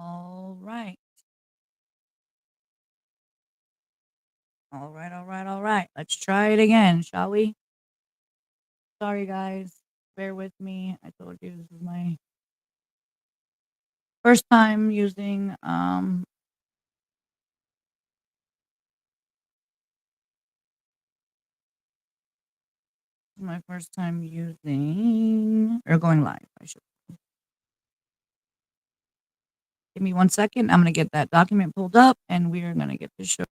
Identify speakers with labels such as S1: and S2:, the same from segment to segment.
S1: All right. All right, all right, all right. Let's try it again, shall we? Sorry, guys. Bear with me. I told you this is my first time using my first time using or going live. I should give me 1 second. I'm gonna get that document pulled up and we are gonna get this show.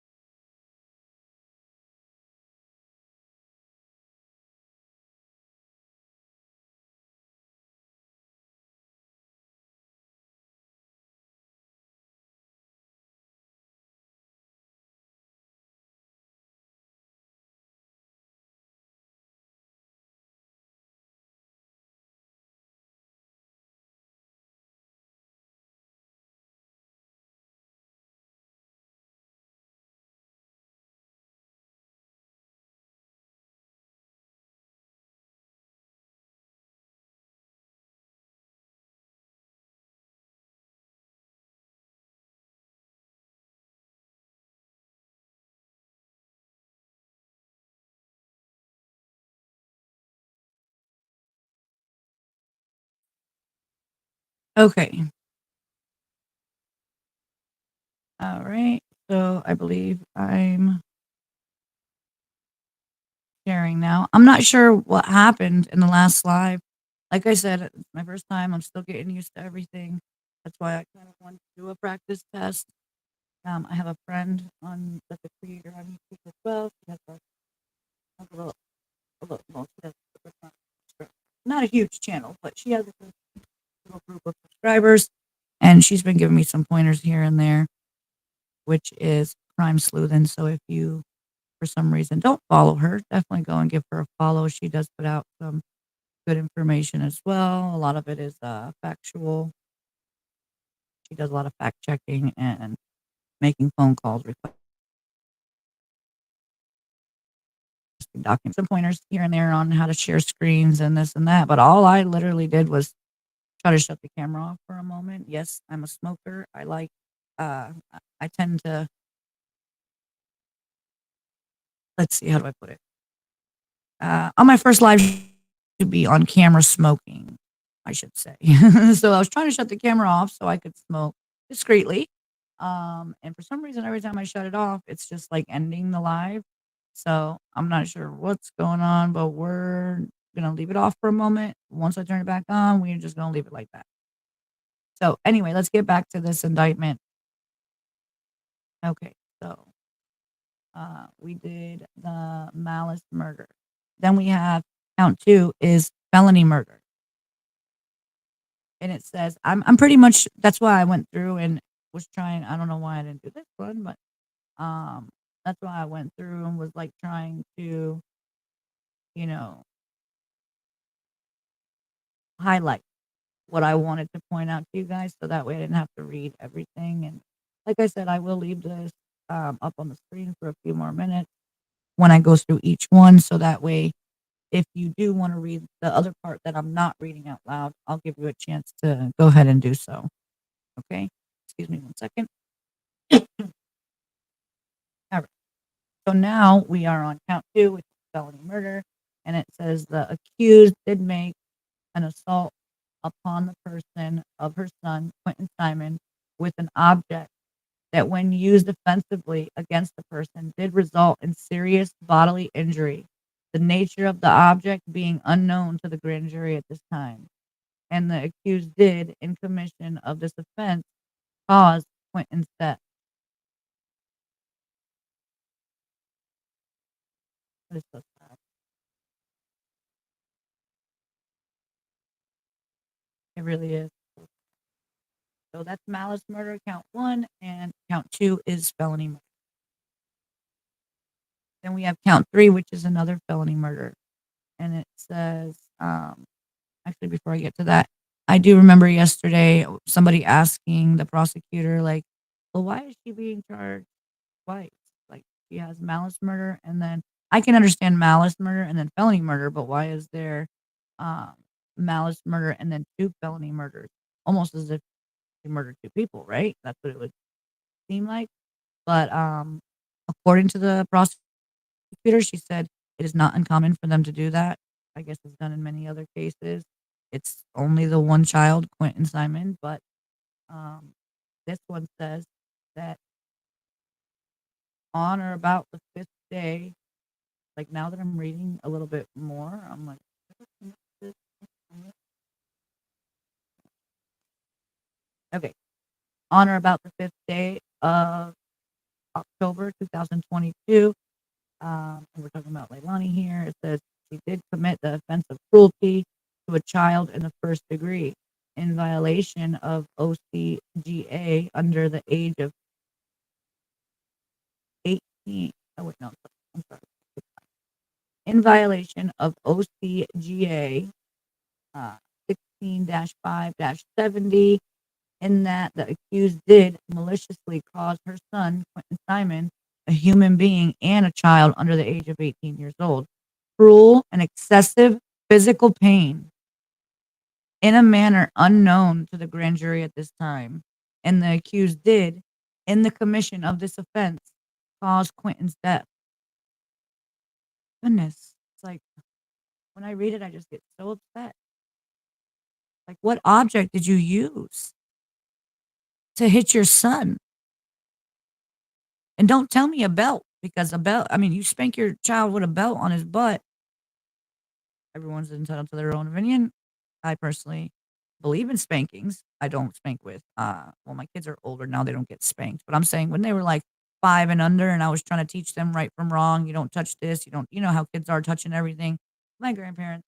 S1: Okay. All right. So I believe I'm sharing now. I'm not sure what happened in the last live. Like I said, it's my first time. I'm still getting used to everything. That's why I kind of wanted to do a practice test. I have a friend on that's a creator on YouTube as well. She has well, she has not a huge channel, but she has a little group of subscribers, and she's been giving me some pointers here and there, which is Crime Sleuthin'. So if you, for some reason, don't follow her, definitely go and give her a follow. She does put out some good information as well. A lot of it is factual. She does a lot of fact checking and making phone calls, requesting documents, some pointers here and there on how to share screens and this and that. But all I literally did was try to shut the camera off for a moment. Yes, I'm a smoker. I like, uh, I tend to, let's see, how do I put it? On my first live to be on camera smoking, I should say. So I was trying to shut the camera off so I could smoke discreetly. And for some reason, every time I shut it off, it's just like ending the live. So I'm not sure what's going on, but we're gonna leave it off for a moment. Once I turn it back on, we're just gonna leave it like that. So anyway, let's get back to this indictment. Okay, so we did the malice murder. Then we have count two is felony murder. And it says I'm pretty much that's why I went through and was trying. I don't know why I didn't do this one, but um that's why I went through and was like trying to, you know, highlight what I wanted to point out to you guys so that way I didn't have to read everything. And like I said, I will leave this up on the screen for a few more minutes when I go through each one. So that way, if you do want to read the other part that I'm not reading out loud, I'll give you a chance to go ahead and do so. Okay. Excuse me 1 second. All right. So now we are on count two, which is felony murder. And it says the accused did make an assault upon the person of her son, Quentin Simon, with an object that, when used offensively against the person, did result in serious bodily injury, the nature of the object being unknown to the grand jury at this time. And the accused did, in commission of this offense, cause Quentin's death. That is so sad. It really is. So that's malice murder, count one, and count two is felony murder. Then we have count three, which is another felony murder. And it says, actually, before I get to that, I do remember yesterday somebody asking the prosecutor, like, well, why is she being charged twice? Like, she has malice murder, and then I can understand malice murder and then felony murder, but why is there um, malice murder and then two felony murders? Almost as if she murdered 2 people, right? That's what it would seem like. But, according to the prosecutor, she said it is not uncommon for them to do that. I guess it's done in many other cases. It's only the one child, Quentin Simon, but, um, this one says that on or about the 5th day, like, now that I'm reading a little bit more, I'm like, okay. On or about the 5th day of October 2022, and we're talking about Leilani here. It says she did commit the offense of cruelty to a child in the first degree in violation of OCGA under the age of 18. Oh, wait, no, I'm sorry. In violation of OCGA 16-5-70, in that the accused did maliciously cause her son, Quentin Simon, a human being and a child under the age of 18 years old, cruel and excessive physical pain in a manner unknown to the grand jury at this time. And the accused did, in the commission of this offense, cause Quentin's death. Goodness. It's like, when I read it, I just get so upset. Like, what object did you use to hit your son? And don't tell me a belt, because a belt, I mean, you spank your child with a belt on his butt. Everyone's entitled to their own opinion. I personally believe in spankings. I don't spank with, well, my kids are older now, they don't get spanked. But I'm saying when they were like 5 and under and I was trying to teach them right from wrong, you don't touch this, you don't, you know how kids are touching everything. My grandparents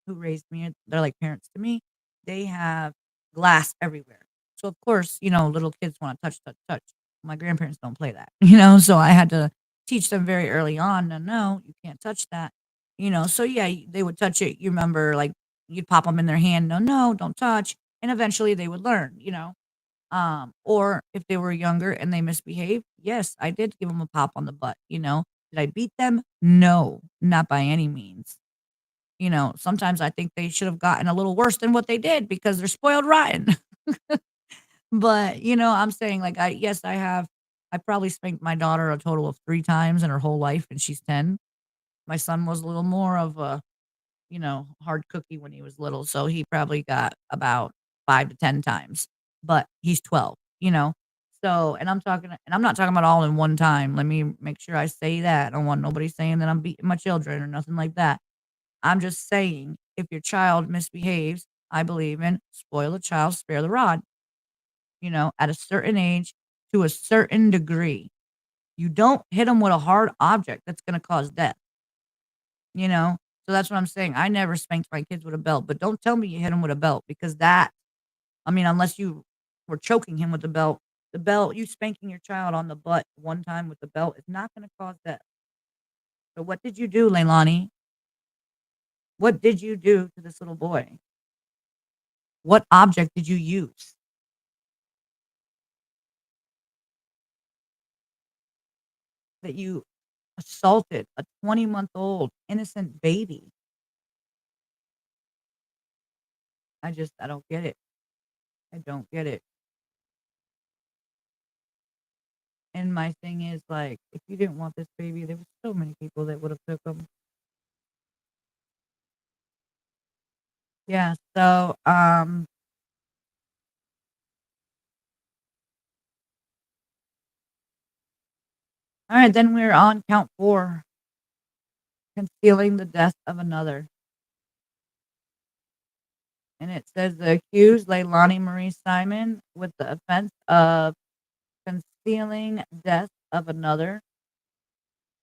S1: who raised me, they're like parents to me. They have glass everywhere. So of course, little kids want to touch, touch, touch. My grandparents don't play that, so I had to teach them very early on, no, you can't touch that. So yeah, they would touch it. You remember, like, you'd pop them in their hand, no, no, don't touch. And eventually they would learn. Or if they were younger and they misbehaved, yes, I did give them a pop on the butt. Did I beat them? No, not by any means. Sometimes I think they should have gotten a little worse than what they did because they're spoiled rotten. But, I'm saying, like, yes, I probably spanked my daughter a total of 3 times in her whole life, and she's 10. My son was a little more of a, hard cookie when he was little, so he probably got about 5 to 10 times, but he's 12. So, and I'm not talking about all in one time. Let me make sure I say that. I don't want nobody saying that I'm beating my children or nothing like that. I'm just saying, if your child misbehaves, I believe in spoil the child, spare the rod, at a certain age to a certain degree. You don't hit them with a hard object that's going to cause death, you know? So that's what I'm saying. I never spanked my kids with a belt, but don't tell me you hit them with a belt, because I mean, unless you were choking him with the belt, you spanking your child on the butt one time with the belt is not going to cause death. So what did you do, Leilani? What did you do to this little boy? What object did you use? That you assaulted a 20-month-old innocent baby. I don't get it. I don't get it. And my thing is, like, if you didn't want this baby, there was so many people that would have took him. Yeah, so, alright, then we're on count 4, concealing the death of another. And it says the accused, Leilani Marie Simon, with the offense of concealing death of another.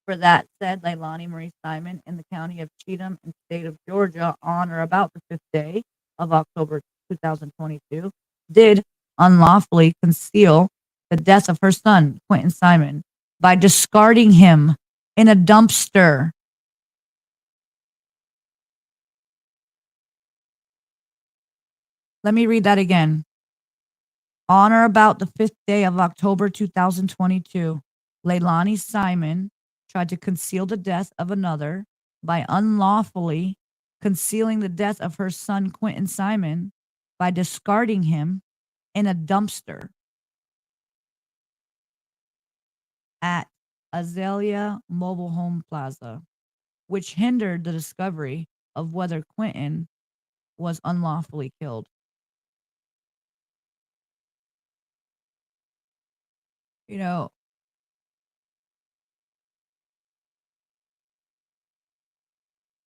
S1: For that said, Leilani Marie Simon in the county of Cheatham and state of Georgia on or about the 5th day of October 2022 did unlawfully conceal the death of her son, Quentin Simon, by discarding him in a dumpster. Let me read that again. On or about the 5th day of October 2022, Leilani Simon tried to conceal the death of another by unlawfully concealing the death of her son, Quentin Simon, by discarding him in a dumpster at Azalea Mobile Home Plaza, which hindered the discovery of whether Quentin was unlawfully killed. You know,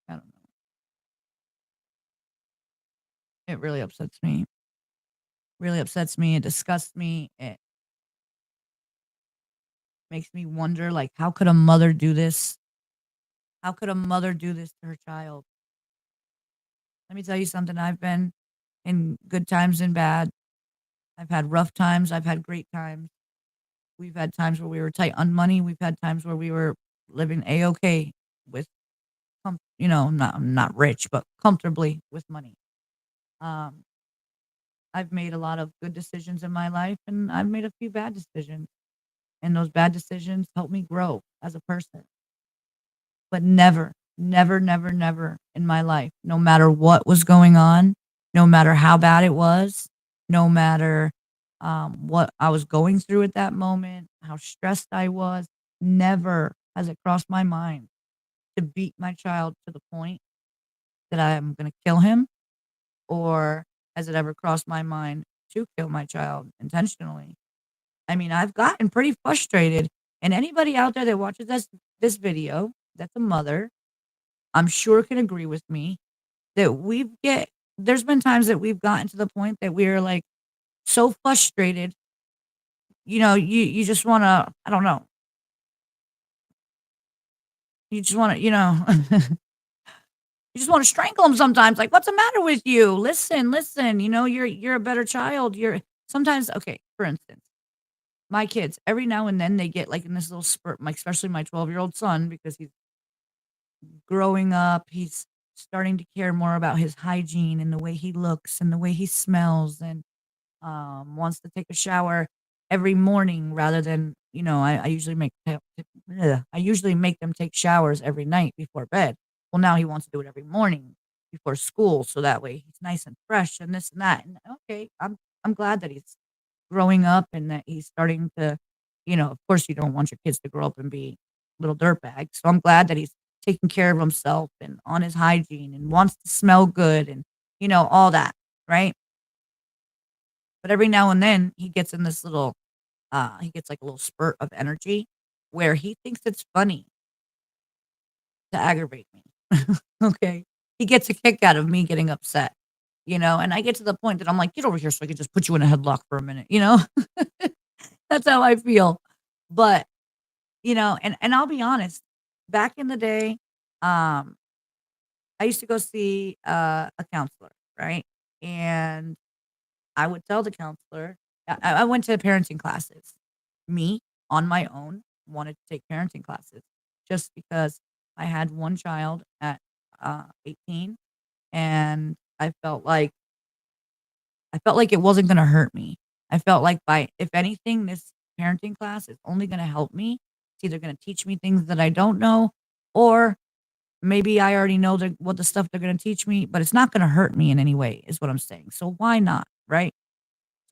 S1: I don't know. It really upsets me. Really upsets me. It disgusts me. It makes me wonder, like, how could a mother do this? How could a mother do this to her child? Let me tell you something. I've been in good times and bad. I've had rough times. I've had great times. We've had times where we were tight on money. We've had times where we were living a-okay with, not rich, but comfortably with money. Um, I've made a lot of good decisions in my life, and I've made a few bad decisions. And those bad decisions helped me grow as a person. But never, never, never, never in my life, no matter what was going on, no matter how bad it was, no matter what I was going through at that moment, how stressed I was, never has it crossed my mind to beat my child to the point that I am going to kill him, or has it ever crossed my mind to kill my child intentionally? I mean, I've gotten pretty frustrated, and anybody out there that watches this video that's a mother, I'm sure can agree with me that there's been times that we've gotten to the point that we're, like, so frustrated, you just wanna, I don't know, you just wanna, you just wanna strangle them sometimes, like, "What's the matter with you? Listen, listen, you're a better child, you're." Sometimes, okay, for instance, my kids, every now and then, they get, like, in this little spurt, like, especially my 12-year-old son, because he's growing up, he's starting to care more about his hygiene and the way he looks and the way he smells, and wants to take a shower every morning rather than, I usually I usually make them take showers every night before bed. Well, now he wants to do it every morning before school, so that way he's nice and fresh and this and that. And okay, I'm glad that he's growing up and that he's starting to, of course, you don't want your kids to grow up and be little dirtbags. So I'm glad that he's taking care of himself and on his hygiene and wants to smell good and, all that, right? But every now and then he gets in this he gets like a little spurt of energy where he thinks it's funny to aggravate me. Okay. He gets a kick out of me getting upset, and I get to the point that I'm like, get over here so I can just put you in a headlock for a minute, That's how I feel. But, and I'll be honest, back in the day, um, I used to go see a counselor, right? And I would tell the counselor, I went to parenting classes. Me, on my own, wanted to take parenting classes just because I had one child at 18, and I felt like it wasn't gonna hurt me. I felt like, by if anything, this parenting class is only gonna help me. It's either gonna teach me things that I don't know, or maybe I already know what the stuff they're gonna teach me, but it's not gonna hurt me in any way, is what I'm saying. So why not, right?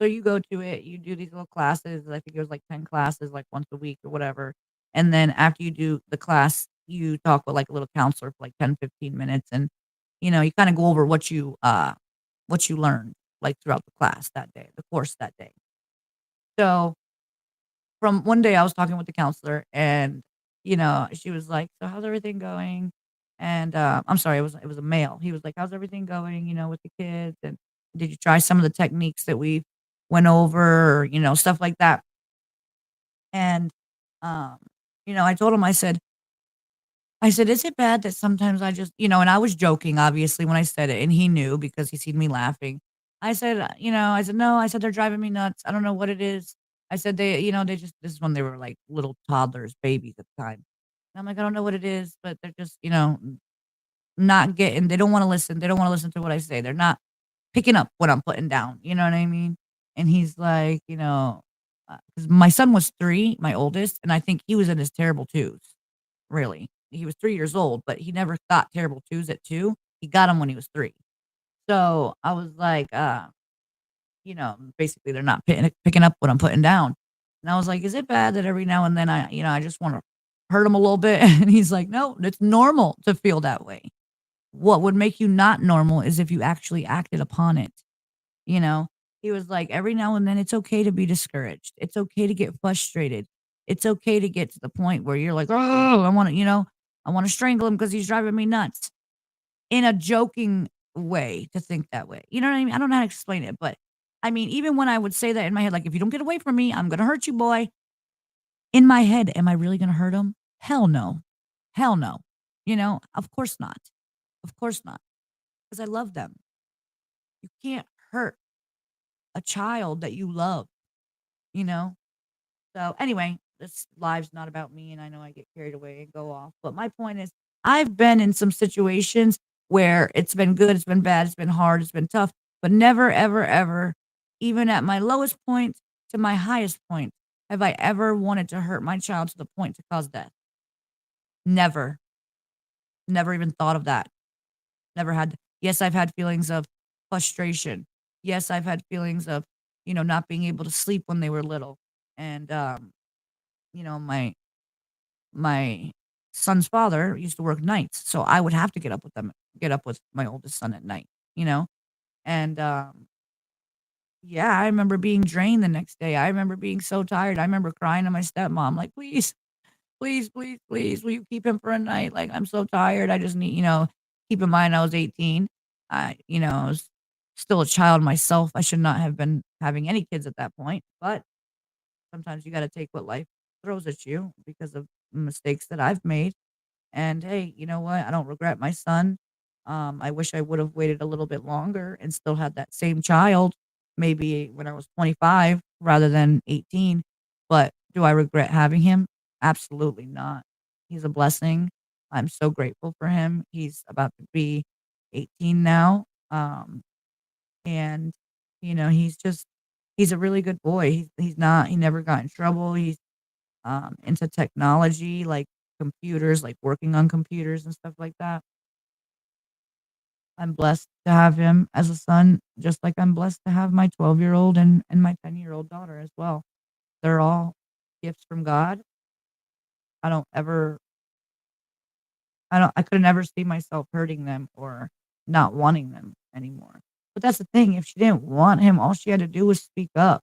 S1: So you go to it, you do these little classes, I think it was like 10 classes, like, once a week or whatever, and then after you do the class, you talk with, like, a little counselor for, like, 10, 15 minutes, and, you kinda go over what you learned, like, throughout the class that day, the course that day. So, from one day I was talking with the counselor, and, she was like, "So how's everything going?" And, I'm sorry, it was a male. He was like, "How's everything going, with the kids, and did you try some of the techniques that we went over?" Or, stuff like that. And, um, I told him, I said, "Is it bad that sometimes I just," and I was joking, obviously, when I said it, and he knew because he seen me laughing. I said, "No," I said, "They're driving me nuts. I don't know what it is." I said, they just," this is when they were like little toddlers, babies at the time. And I'm like, "I don't know what it is, but they're just, not getting, they don't wanna listen. They don't wanna listen to what I say. They're not picking up what I'm putting down." You know what I mean? And he's like, 'cause my son was 3, my oldest, and I think he was in his terrible 2s. Really. He was 3 years old, but he never got terrible 2s at 2. He got them when he was 3. So, I was like, basically they're not picking up what I'm putting down. And I was like, "Is it bad that every now and then I just wanna hurt him a little bit?" And he's like, "No, it's normal to feel that way. What would make you not normal is if you actually acted upon it." You know? He was like, "Every now and then, it's okay to be discouraged. It's okay to get frustrated. It's okay to get to the point where you're like, oh, I wanna strangle him because he's driving me nuts." In a joking way to think that way. You know what I mean? I don't know how to explain it, but I mean, even when I would say that in my head, like, "If you don't get away from me, I'm gonna hurt you, boy." In my head, am I really gonna hurt him? Hell no. Hell no. Of course not. Of course not. Because I love them. You can't hurt a child that you love, you know? So anyway, this live's not about me, and I know I get carried away and go off. But my point is, I've been in some situations where it's been good, it's been bad, it's been hard, it's been tough, but never, ever, ever, even at my lowest point to my highest point, have I ever wanted to hurt my child to the point to cause death. Never, never even thought of that. Never had. Yes, I've had feelings of frustration. Yes, I've had feelings of, not being able to sleep when they were little. And my son's father used to work nights, so I would have to get up with my oldest son at night, you know? And, yeah, I remember being drained the next day. I remember being so tired. I remember crying to my stepmom, like, "Please, please, please, please, will you keep him for a night? Like, I'm so tired. I just need," keep in mind I was 18. I was still a child myself. I should not have been having any kids at that point, but sometimes you gotta take what life throws at you because of mistakes that I've made. And hey, you know what? I don't regret my son. I wish I would have waited a little bit longer and still had that same child, maybe when I was 25 rather than 18. But do I regret having him? Absolutely not. He's a blessing. I'm so grateful for him. He's about to be 18 now. And he's a really good boy. He never got in trouble. He's into technology, like computers, like working on computers and stuff like that. I'm blessed to have him as a son, just like I'm blessed to have my 12-year-old and my 10-year-old daughter as well. They're all gifts from God. I don't ever I could never see myself hurting them or not wanting them anymore. But that's the thing, if she didn't want him, all she had to do was speak up.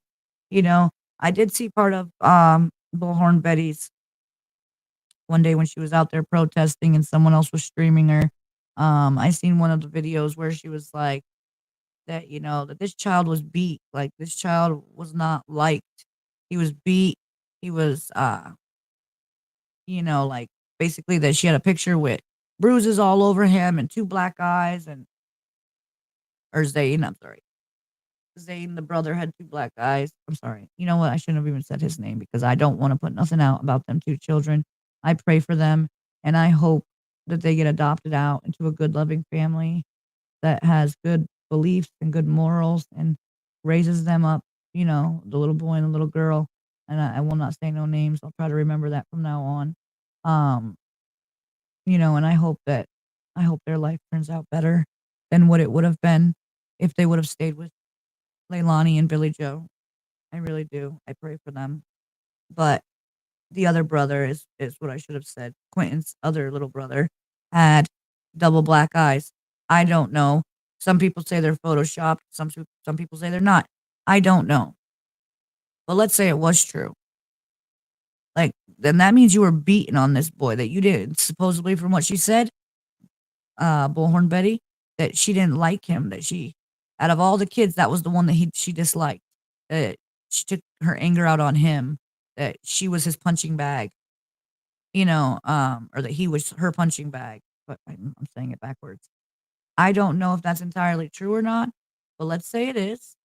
S1: You know, I did see part of Bullhorn Betty's one day when she was out there protesting and someone else was streaming her. I seen one of the videos where she was like that, that this child was beat, like this child was not liked. He was beat. He was like basically that she had a picture with bruises all over him and two black eyes and or Zane, I'm sorry. Zane, the brother, had two black eyes. I'm sorry. You know what? I shouldn't have even said his name because I don't want to put nothing out about them two children. I pray for them and I hope that they get adopted out into a good, loving family that has good beliefs and good morals and raises them up, the little boy and the little girl. And I will not say no names. I'll try to remember that from now on. Um, and I hope their life turns out better than what it would have been if they would have stayed with Leilani and Billy Joe. I really do. I pray for them. But the other brother is what I should have said. Quentin's other little brother had double black eyes. I don't know. Some people say they're photoshopped. Some people say they're not. I don't know. But let's say it was true. Like, then that means you were beaten on this boy that you did supposedly from what she said, Bullhorn Betty, that she didn't like him, that she out of all the kids, that was the one that she disliked. That she took her anger out on him, that she was his punching bag, or that he was her punching bag. But I'm saying it backwards. I don't know if that's entirely true or not, but let's say it is.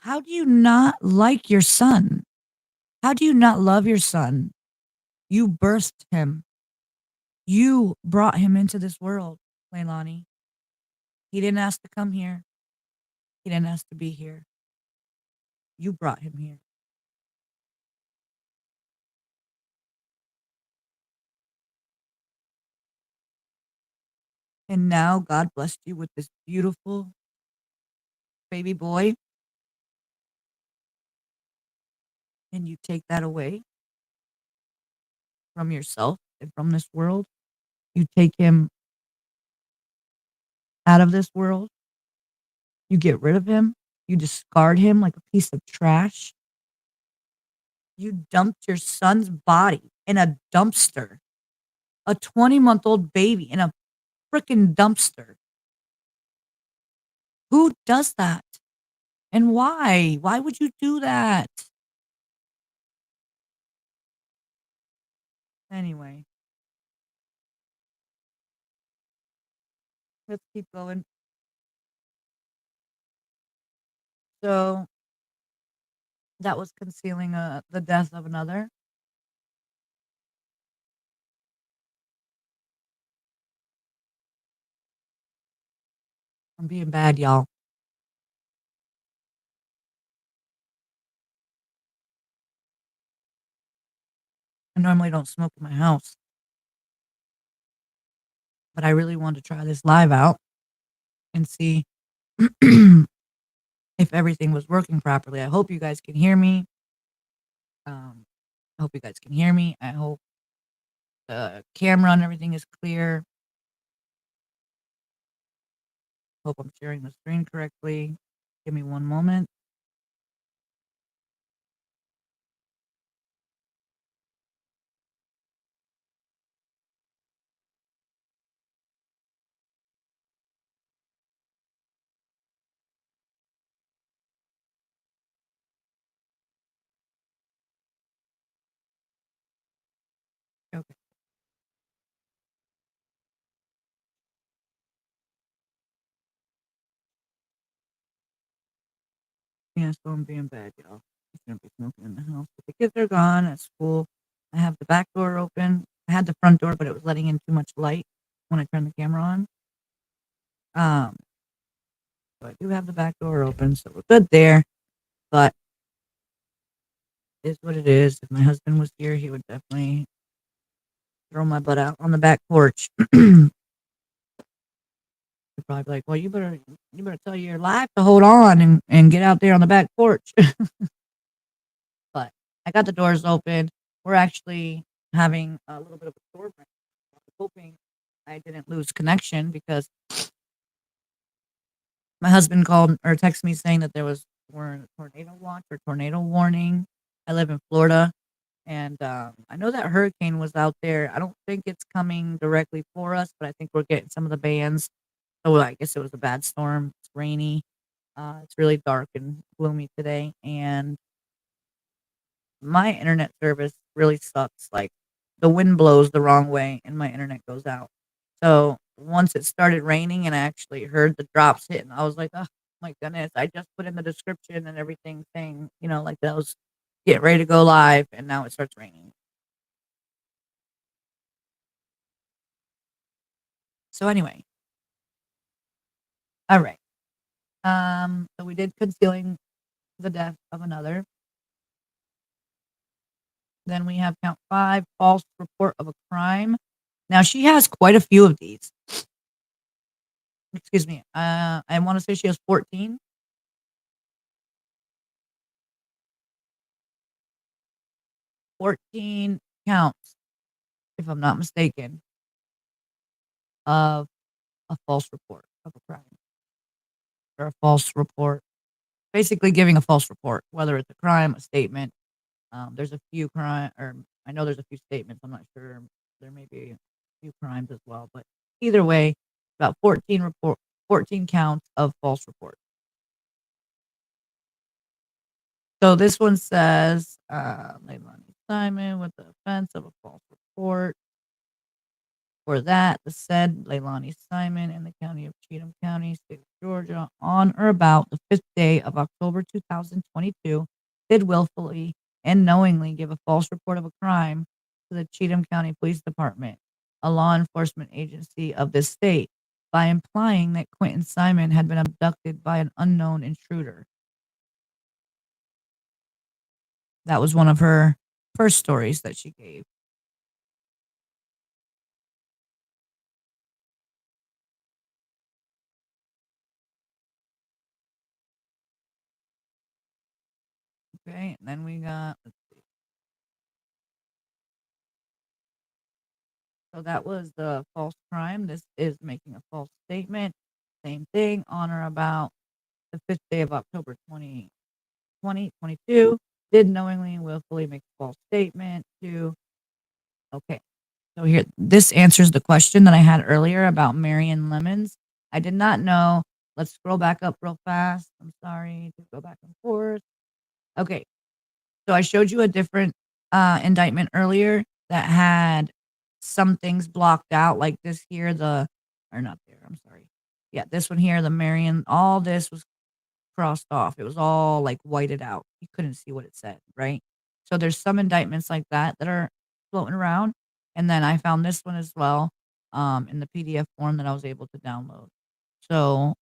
S1: How do you not like your son? How do you not love your son? You birthed him. You brought him into this world, Leilani. He didn't ask to come here. He didn't ask to be here. You brought him here. And now God blessed you with this beautiful baby boy and you take that away from yourself and from this world, you take him out of this world, you get rid of him, you discard him like a piece of trash. You dumped your son's body in a dumpster, a 20-month-old baby in a freaking dumpster. Who does that? And why? Why would you do that? Anyway, let's keep going. So that was concealing the death of another. I'm being bad, y'all. I normally don't smoke in my house, but I really wanted to try this live out and see if everything was working properly. I hope you guys can hear me. I hope you guys can hear me. I hope the camera and everything is clear. Hope I'm sharing the screen correctly. Give me one moment. Okay. Yeah, so I'm being bad, y'all. I'm gonna be smoking in the house. But the kids are gone at school. I have the back door open. I had the front door, but it was letting in too much light when I turned the camera on. Um, so I do have the back door open, so we're good there. But it is what it is. If my husband was here, he would definitely throw my butt out on the back porch. He'd probably be like, "Well, you better tell your life to hold on and get out there on the back porch." But I got the doors open. We're actually having a little bit of a storm right now. I was hoping I didn't lose connection because my husband called or texted me saying that we're in a tornado watch or tornado warning. I live in Florida, and I know that hurricane was out there. I don't think it's coming directly for us, but I think we're getting some of the bands. So I guess it was a bad storm. It's rainy. It's really dark and gloomy today, and my internet service really sucks. Like the wind blows the wrong way and my internet goes out. So once it started raining and I actually heard the drops hitting, I was like, oh my goodness, I just put in the description and everything saying, like that was get ready to go live and now it starts raining. So anyway, all right. So we did concealing the death of another. Then we have count 5, false report of a crime. Now she has quite a few of these. Excuse me. I want to say she has 14. 14 counts, if I'm not mistaken, of a false report of a crime or a false report. Basically, giving a false report, whether it's a crime, a statement. There's a few crime, or I know there's a few statements. I'm not sure. There may be a few crimes as well, but either way, about 14 counts of false report. So this one says, Leilani Simon with the offense of a false report. For that, the said Leilani Simon in the county of Cheatham County, state of Georgia, on or about the 5th day of October 2022, did willfully and knowingly give a false report of a crime to the Cheatham County Police Department, a law enforcement agency of this state, by implying that Quentin Simon had been abducted by an unknown intruder. That was one of her first stories that she gave. Okay, and then we got, let's see. So that was the false crime. This is making a false statement. Same thing, on or about the 5th day of October 2022, did knowingly and willfully make a false statement to, okay. So here, this answers the question that I had earlier about Marion Lemons. I did not know. Let's scroll back up real fast. I'm sorry to go back and forth. Okay, so I showed you a different indictment earlier that had some things blocked out, like this here, or not there, I'm sorry. Yeah, this one here, the Marion, all this was crossed off. It was all like whited out. You couldn't see what it said, right? So there's some indictments like that that are floating around. And then I found this one as well, in the PDF form that I was able to download. So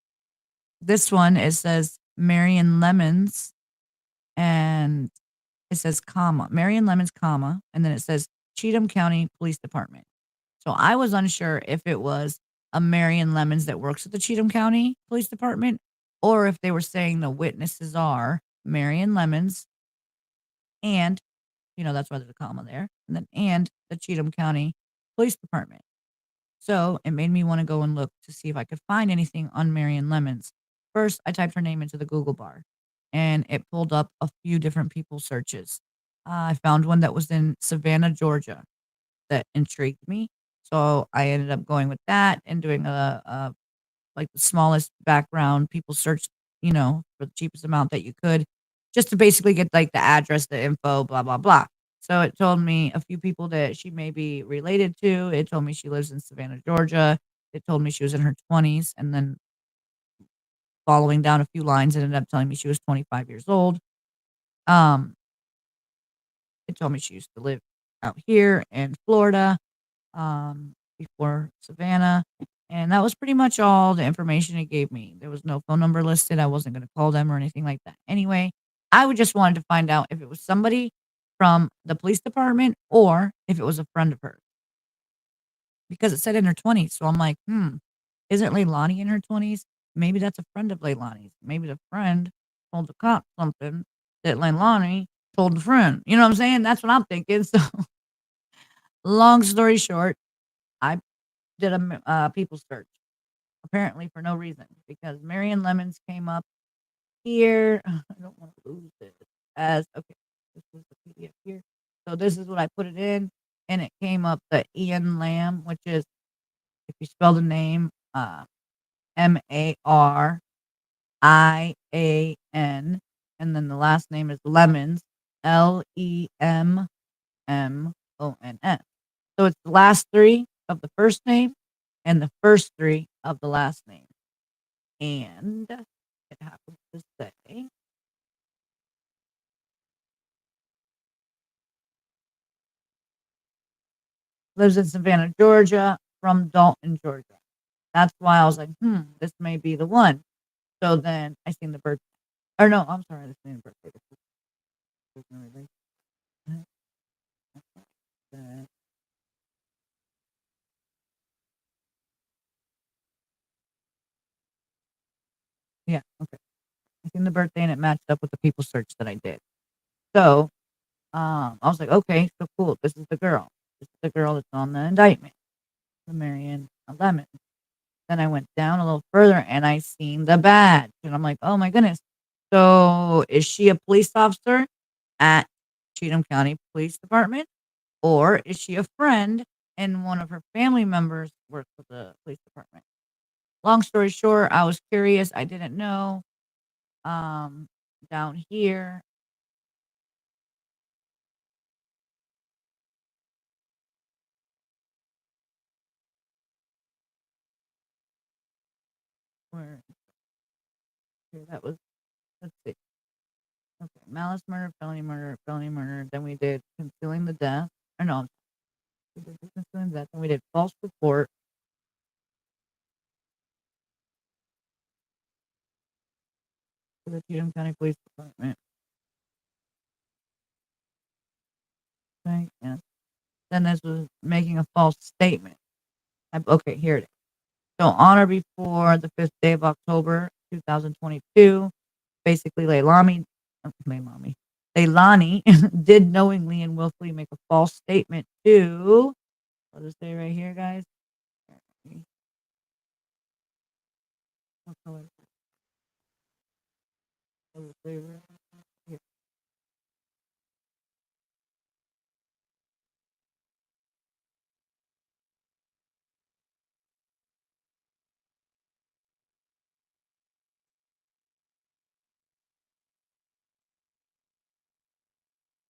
S1: this one, it says Marion Lemons, and it says comma, Marion Lemons, comma, and then it says Cheatham County Police Department. So I was unsure if it was a Marion Lemons that works at the Cheatham County Police Department, or if they were saying the witnesses are Marion Lemons and, that's why there's a comma there, and then and the Cheatham County Police Department. So it made me want to go and look to see if I could find anything on Marion Lemons. First, I typed her name into the Google bar, and it pulled up a few different people searches. I found one that was in Savannah, Georgia, that intrigued me. So I ended up going with that and doing a like the smallest background people search, for the cheapest amount that you could, just to basically get like the address, the info, blah, blah, blah. So it told me a few people that she may be related to. It told me she lives in Savannah, Georgia. It told me she was in her 20s. And then following down a few lines, it ended up telling me she was 25 years old. Um, it told me she used to live out here in Florida, before Savannah. And that was pretty much all the information it gave me. There was no phone number listed. I wasn't going to call them or anything like that. Anyway, I would just wanted to find out if it was somebody from the police department or if it was a friend of hers, because it said in her 20s. So I'm like, isn't Leilani in her 20s? Maybe that's a friend of Leilani's. Maybe the friend told the cop something that Leilani told the friend. You know what I'm saying? That's what I'm thinking. So, long story short, I did a people search, apparently for no reason, because Marion Lemons came up here. I don't want to lose this. As okay, this is the PDF here. So this is what I put it in, and it came up the Ian Lamb, which is, if you spell the name, Marian, and then the last name is Lemons, Lemmons. So it's the last three of the first name and the first three of the last name. And it happens to say, lives in Savannah, Georgia, from Dalton, Georgia. That's why I was like, this may be the one. So then I seen the birthday. Or no, I'm sorry, I seen the birthday. This is no relation. Yeah, okay. I seen the birthday and it matched up with the people search that I did. So I was like, okay, so cool. This is the girl. This is the girl that's on the indictment, the Marion Lemon. Then I went down a little further and I seen the badge. And I'm like, oh my goodness. So is she a police officer at Cheatham County Police Department? Or is she a friend and one of her family members works for the police department? Long story short, I was curious. I didn't know. Um, Down here, where here, that was, let's see. Okay, malice murder, felony murder, felony murder. Then we did concealing the death. Or no, we did concealing the death. Then we did false report to the Cheatham County Police Department. Okay, yeah. Then this was making a false statement. Okay, here it is. So on or before the 5th day of October, 2022, basically Leilani Leilani did knowingly and willfully make a false statement to, I'll just say right here, guys. What color? I'll just say right here.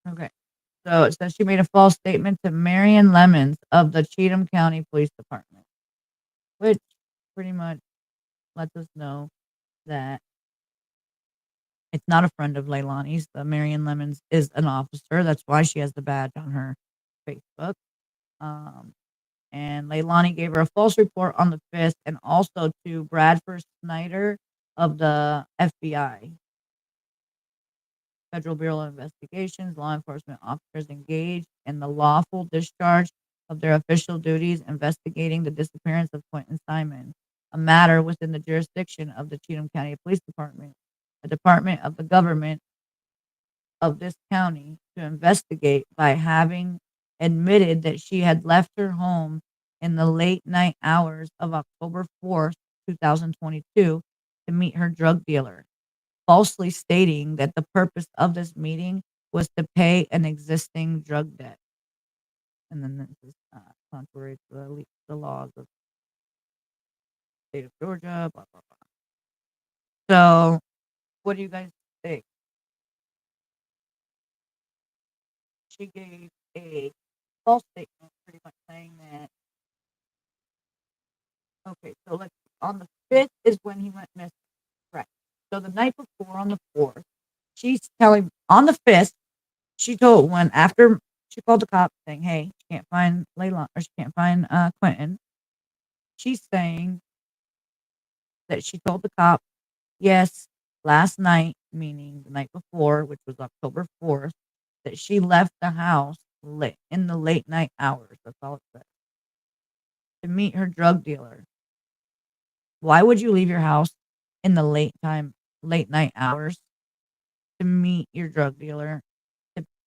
S1: Okay. So it says she made a false statement to Marion Lemons of the Cheatham County Police Department, which pretty much lets us know that it's not a friend of Leilani's. The Marion Lemons is an officer. That's why she has the badge on her Facebook. Um, and Leilani gave her a false report on the 5th and also to Bradford Snyder of the FBI. Federal Bureau of Investigations, law enforcement officers engaged in the lawful discharge of their official duties investigating the disappearance of Quentin Simon, a matter within the jurisdiction of the Cheatham County Police Department, a department of the government of this county, to investigate by having admitted that she had left her home in the late night hours of October 4th, 2022, to meet her drug dealer, falsely stating that the purpose of this meeting was to pay an existing drug debt. And then this is contrary to the laws of the state of Georgia, blah, blah, blah. So, what do you guys think? She gave a false statement, pretty much saying that, okay, so let's see, on the 5th is when he went missing. Right. So the night before, on the 4th, she's telling, on the 5th, she told when after she called the cops saying, "Hey, she can't find Layla or she can't find Quentin." She's saying that she told the cop, "Yes, last night, meaning the night before, which was October 4th, that she left the house late in the late night hours." That's all it said. To meet her drug dealer. Why would you leave your house in the late night hours to meet your drug dealer?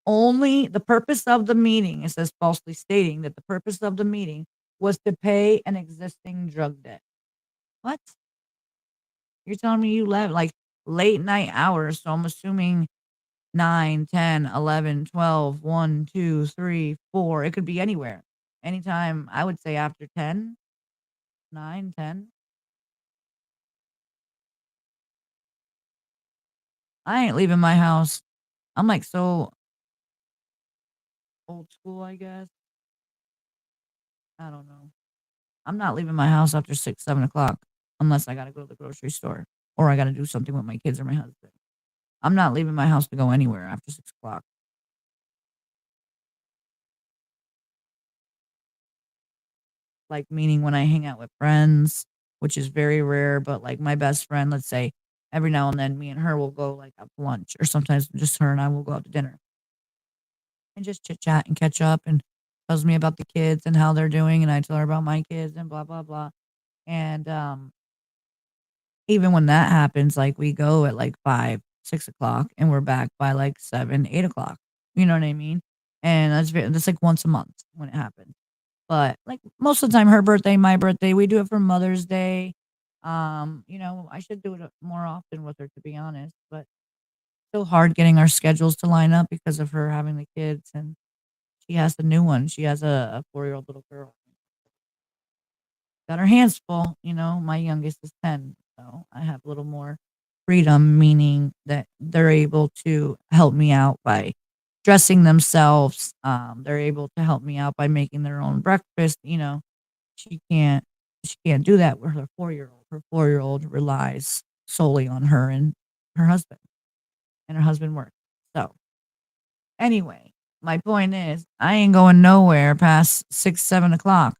S1: Only the purpose of the meeting, it says falsely stating that the purpose of the meeting was to pay an existing drug debt. What? You're telling me you left like late night hours, so I'm assuming 9, 10, 11, 12, 1, 2, 3, 4. It could be anywhere. Anytime, I would say after 10, 9, 10. I ain't leaving my house. I'm like so old school, I guess. I don't know. I'm not leaving my house after 6, 7 o'clock unless I gotta go to the grocery store or I gotta do something with my kids or my husband. I'm not leaving my house to go anywhere after 6 o'clock. Like, meaning when I hang out with friends, which is very rare, but like my best friend, let's say every now and then me and her will go like out to lunch, or sometimes just her and I will go out to dinner and just chit chat and catch up, and tells me about the kids and how they're doing, and I tell her about my kids and blah blah blah. And even when that happens, like, we go at, like, 5, 6 o'clock, and we're back by, like, 7, 8 o'clock. You know what I mean? And that's, like, once a month when it happens. But, like, most of the time, her birthday, my birthday, we do it for Mother's Day. I should do it, more often with her, to be honest, but so hard getting our schedules to line up because of her having the kids, and she has a new one. She has a 4-year-old little girl. Got her hands full, my youngest is 10, so I have a little more freedom, meaning that they're able to help me out by dressing themselves, they're able to help me out by making their own breakfast. She can't she can't do that with her 4-year-old. Her 4-year-old relies solely on her and her husband, and her husband works. So, anyway, my point is, I ain't going nowhere past 6, 7 o'clock.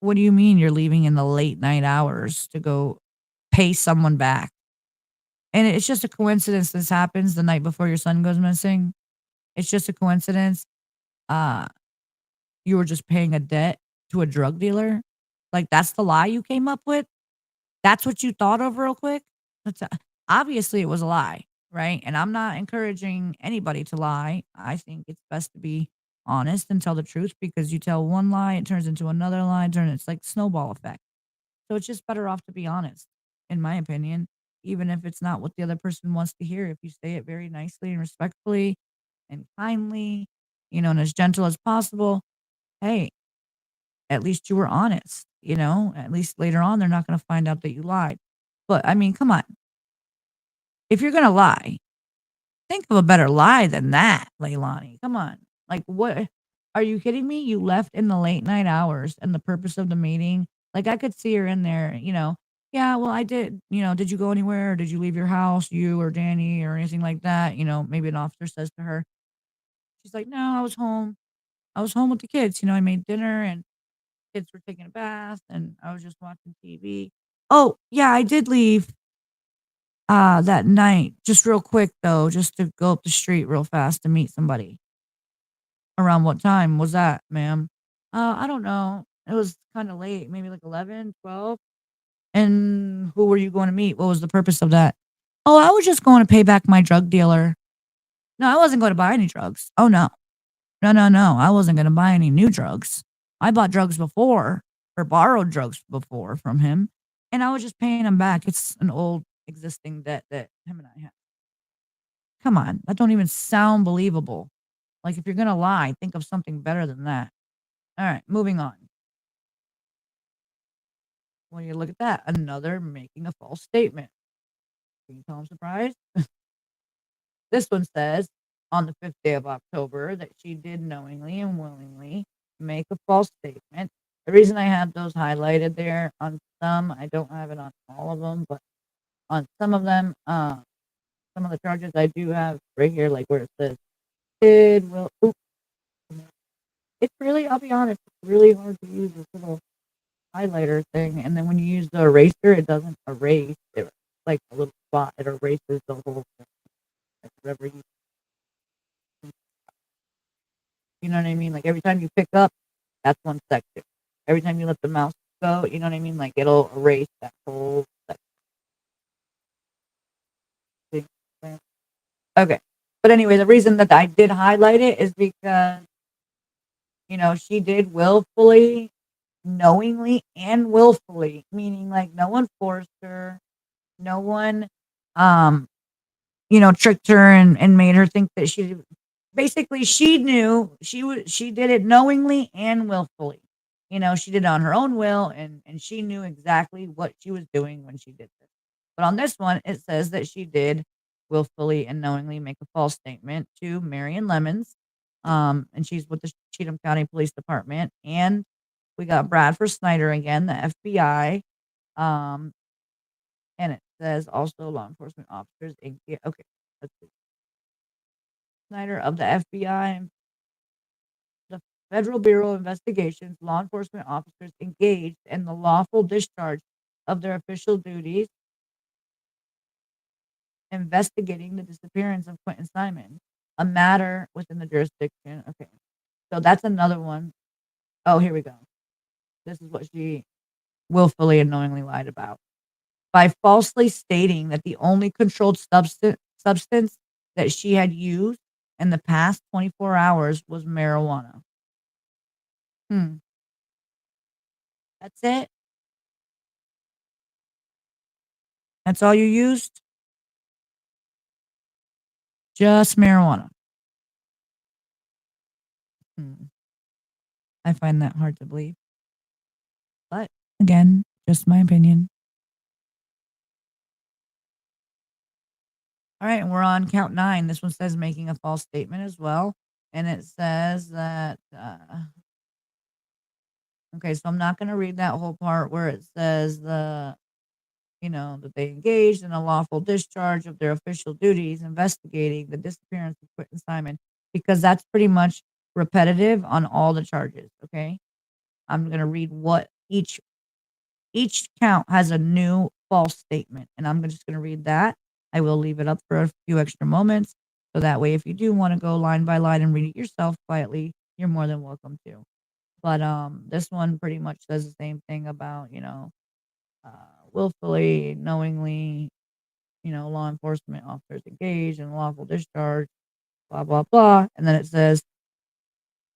S1: What do you mean you're leaving in the late night hours to go pay someone back? And it's just a coincidence this happens the night before your son goes missing. It's just a coincidence. Uh, you were just paying a debt to a drug dealer. Like, that's the lie you came up with? That's what you thought of real quick? That's obviously it was a lie. right? And I'm not encouraging anybody to lie. I think it's best to be honest and tell the truth because you tell one lie, it turns into another lie, it's like snowball effect. So it's just better off to be honest, in my opinion, even if it's not what the other person wants to hear. If you say it very nicely and respectfully and kindly, and as gentle as possible, hey, at least you were honest, at least later on, they're not going to find out that you lied. But I mean, come on. If you're going to lie, think of a better lie than that, Leilani. Come on. Like, what? Are you kidding me? You left in the late night hours and the purpose of the meeting. Like, I could see her in there, yeah, well, I did, did you go anywhere? Or did you leave your house, you or Danny or anything like that? Maybe an officer says to her, she's like, no, I was home. I was home with the kids. I made dinner and kids were taking a bath and I was just watching TV. Oh, yeah, I did leave that night, just real quick though, just to go up the street real fast to meet somebody. Around what time was that, ma'am? I don't know. It was kinda late, maybe like 11, 12. And who were you going to meet? What was the purpose of that? Oh, I was just going to pay back my drug dealer. No, I wasn't going to buy any drugs. Oh, no. No, no, no. I wasn't gonna buy any new drugs. I bought drugs before or borrowed drugs before from him, and I was just paying him back. It's an old existing debt that him and I have. Come on, that don't even sound believable. Like, if you're gonna lie, think of something better than that. Alright, moving on. When you look at that, another making a false statement. Can you tell I'm surprised? This one says, on the 5th day of October, that she did knowingly and willingly make a false statement. The reason I have those highlighted there on some, I don't have it on all of them, but on some of them, some of the charges I do have right here, like where it says did, will, oops, it's really, I'll be honest, it's really hard to use this little highlighter thing. And then when you use the eraser, it doesn't erase. It's like a little spot. It erases the whole thing. Like whatever you know what I mean? Like every time you pick up, that's one section. Every time you let the mouse go, you know what I mean? Like it'll erase that whole section. Okay. But anyway, the reason that I did highlight it is because, she did willfully, knowingly, and willfully, meaning like no one forced her, no one um tricked her and made her think that she basically she knew she did it knowingly and willfully. She did it on her own will and she knew exactly what she was doing when she did this. But on this one, it says that she did willfully and knowingly make a false statement to Marion Lemons. And she's with the Cheatham County Police Department. And we got Bradford Snyder again, the FBI. Um, and it says also law enforcement officers. Okay, let's see. Snyder of the FBI, the Federal Bureau of Investigations, law enforcement officers engaged in the lawful discharge of their official duties, investigating the disappearance of Quentin Simon, a matter within the jurisdiction. Okay, so that's another one. Oh, here we go. This is what she willfully and knowingly lied about. By falsely stating that the only controlled substance that she had used in the past 24 hours was marijuana. Hmm, that's it? That's all you used? Just marijuana. Hmm, I find that hard to believe, but again, just my opinion. Alright, and we're on count 9. This one says making a false statement as well, and it says that, okay, so I'm not gonna read that whole part where it says that they engaged in a lawful discharge of their official duties investigating the disappearance of Quentin Simon, because that's pretty much repetitive on all the charges, okay? I'm gonna read what each count has a new false statement, and I'm just gonna read that. I will leave it up for a few extra moments, so that way if you do wanna go line by line and read it yourself quietly, you're more than welcome to. But, this one pretty much says the same thing about, willfully, knowingly, law enforcement officers engaged in lawful discharge, blah, blah, blah. And then it says,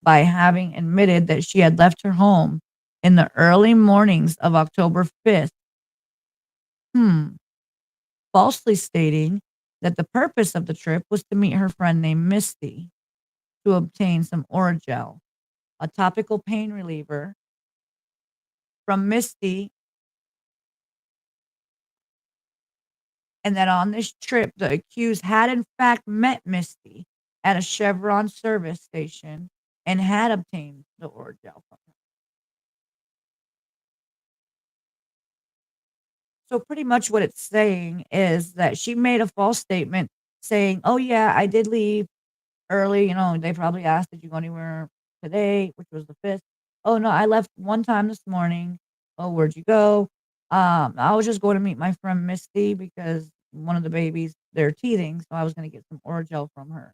S1: by having admitted that she had left her home in the early mornings of October 5th, hmm, falsely stating that the purpose of the trip was to meet her friend named Misty to obtain some Oragel, a topical pain reliever from Misty, and that on this trip, the accused had in fact met Misty at a Chevron service station and had obtained the Oragel from her. So pretty much what it's saying is that she made a false statement saying, "Oh yeah, I did leave early." They probably asked, "Did you go anywhere today?" Which was the 5th. "Oh no, I left one time this morning." "Oh, where'd you go?" I was just going to meet my friend Misty because one of the babies, they're teething, so I was going to get some Oragel from her.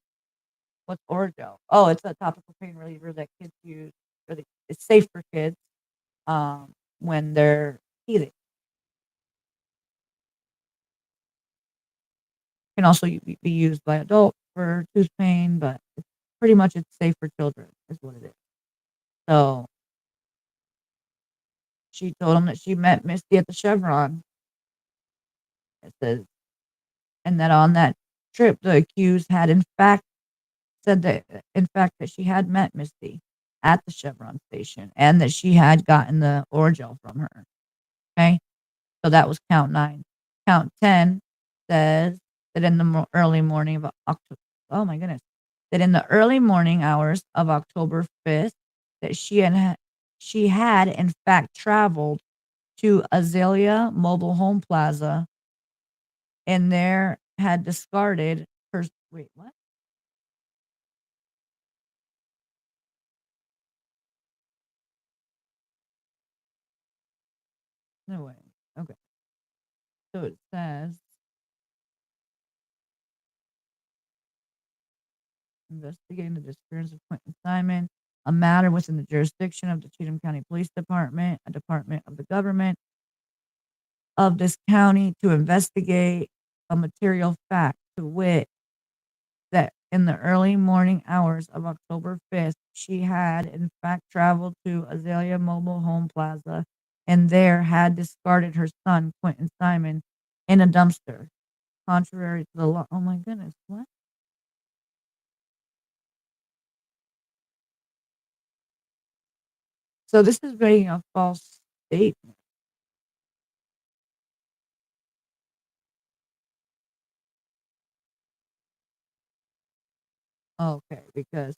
S1: What's Oragel? Oh, it's a topical pain reliever that kids use. It's safe for kids when they're teething. Can also be used by adults for tooth pain, but pretty much it's safe for children is what it is. So she told him that she met Misty at the Chevron. It says, and that on that trip, the accused had in fact said that, in fact, that she had met Misty at the Chevron station and that she had gotten the Oragel from her. Okay. So that was count 9. Count 10 says that in the early morning of October, oh my goodness, that in the early morning hours of October 5th, that she had in fact traveled to Azalea Mobile Home Plaza and there had discarded her. Wait, what? No way. Okay. So it says investigating the disappearance of Quentin Simon, a matter within the jurisdiction of the Cheatham County Police Department, a department of the government of this county, to investigate a material fact, to wit, that in the early morning hours of October 5th, she had in fact traveled to Azalea Mobile Home Plaza and there had discarded her son, Quentin Simon, in a dumpster, contrary to the law. Oh my goodness, what? So this is making a false statement. Okay, because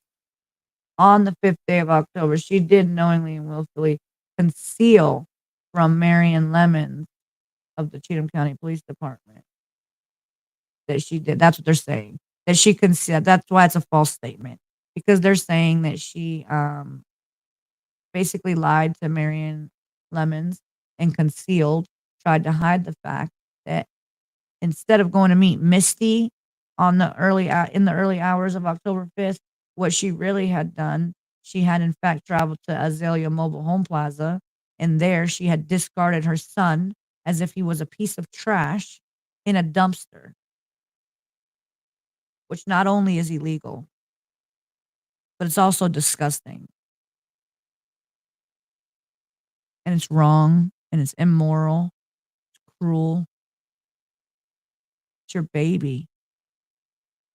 S1: on the 5th day of October, she did knowingly and willfully conceal from Marion Lemons of the Cheatham County Police Department that she did. That's what they're saying. That she concealed. That's why it's a false statement because they're saying that she basically lied to Marion Lemons and concealed, tried to hide the fact that instead of going to meet Misty on the in the early hours of October 5th, what she really had done, she had in fact traveled to Azalea Mobile Home Plaza, and there she had discarded her son as if he was a piece of trash in a dumpster, which not only is illegal, but it's also disgusting and it's wrong and it's immoral, cruel. It's your baby.